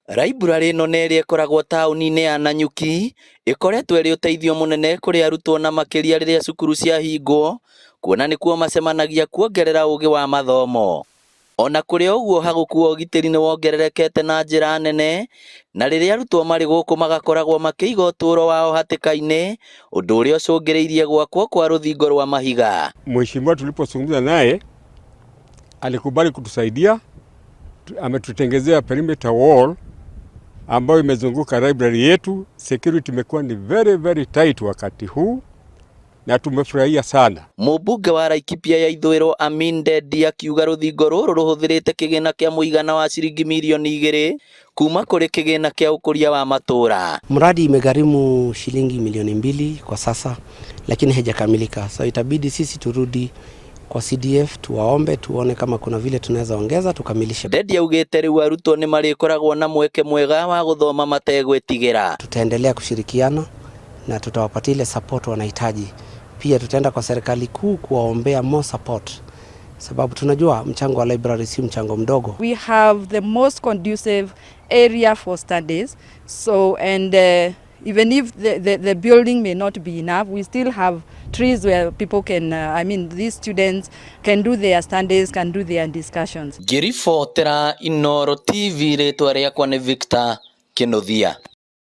Library ĩno nĩ ĩrĩa ĩkoragwo taũni-inĩ ya Nanyuki, ĩkoretwo ĩrĩ ũteithio mũnene kũrĩ arutwo na makĩria rĩrĩa cukuru ciahingwo, kuona nĩkuo macemanagia kuongerera ũgĩ wa mathomo. Ona kũrĩ ũguo hagũku wa ũgitĩri nĩ wongererekete na njĩra nene, na rĩrĩa arutwo marĩ gũkũ magakoragwo makĩiga ũtũũro wao hatĩka-inĩ, ũndũ ũrĩa ũcũngĩrĩirie gwakwo kwa rũthingo rwa mahiga. Mheshimiwa tulipozungumza naye alikubali kutusaidia, ametutengezea perimeter wall ambayo imezunguka library yetu. Security imekuwa ni very tight wakati huu na tumefurahia sana. Mũmbunge wa Laikipia ya ithũĩro Amin Dedi akiuga rũthingo rũrũ rũhũthĩrĩte kĩgĩna kĩa mũigana wa ciringi milioni 2 kuma kũrĩ kĩgĩna kĩa ũkũria wa matũũra. Mradi imegharimu shilingi milioni 2 kwa sasa, lakini haijakamilika, so itabidi sisi turudi kwa CDF tuwaombe tuone kama kuna vile tunaweza ongeza tukamilishe. Dedi augĩte rĩu arutwo nĩ marĩkoragwo na mweke mwega wa gũthoma mategwĩtigĩra. Tutaendelea kushirikiana na tutawapatia ile support wanahitaji. Pia tutaenda kwa serikali kuu kuwaombea more support, sababu tunajua mchango wa library si mchango mdogo. We have the most conducive area for studies, so and even if the building may not be enough, we still have trees where people can, these students can do their studies, can do their discussions. Ngĩribotera Inooro TV, rĩtwa rĩakwa nĩ Victor Kĩnũthia.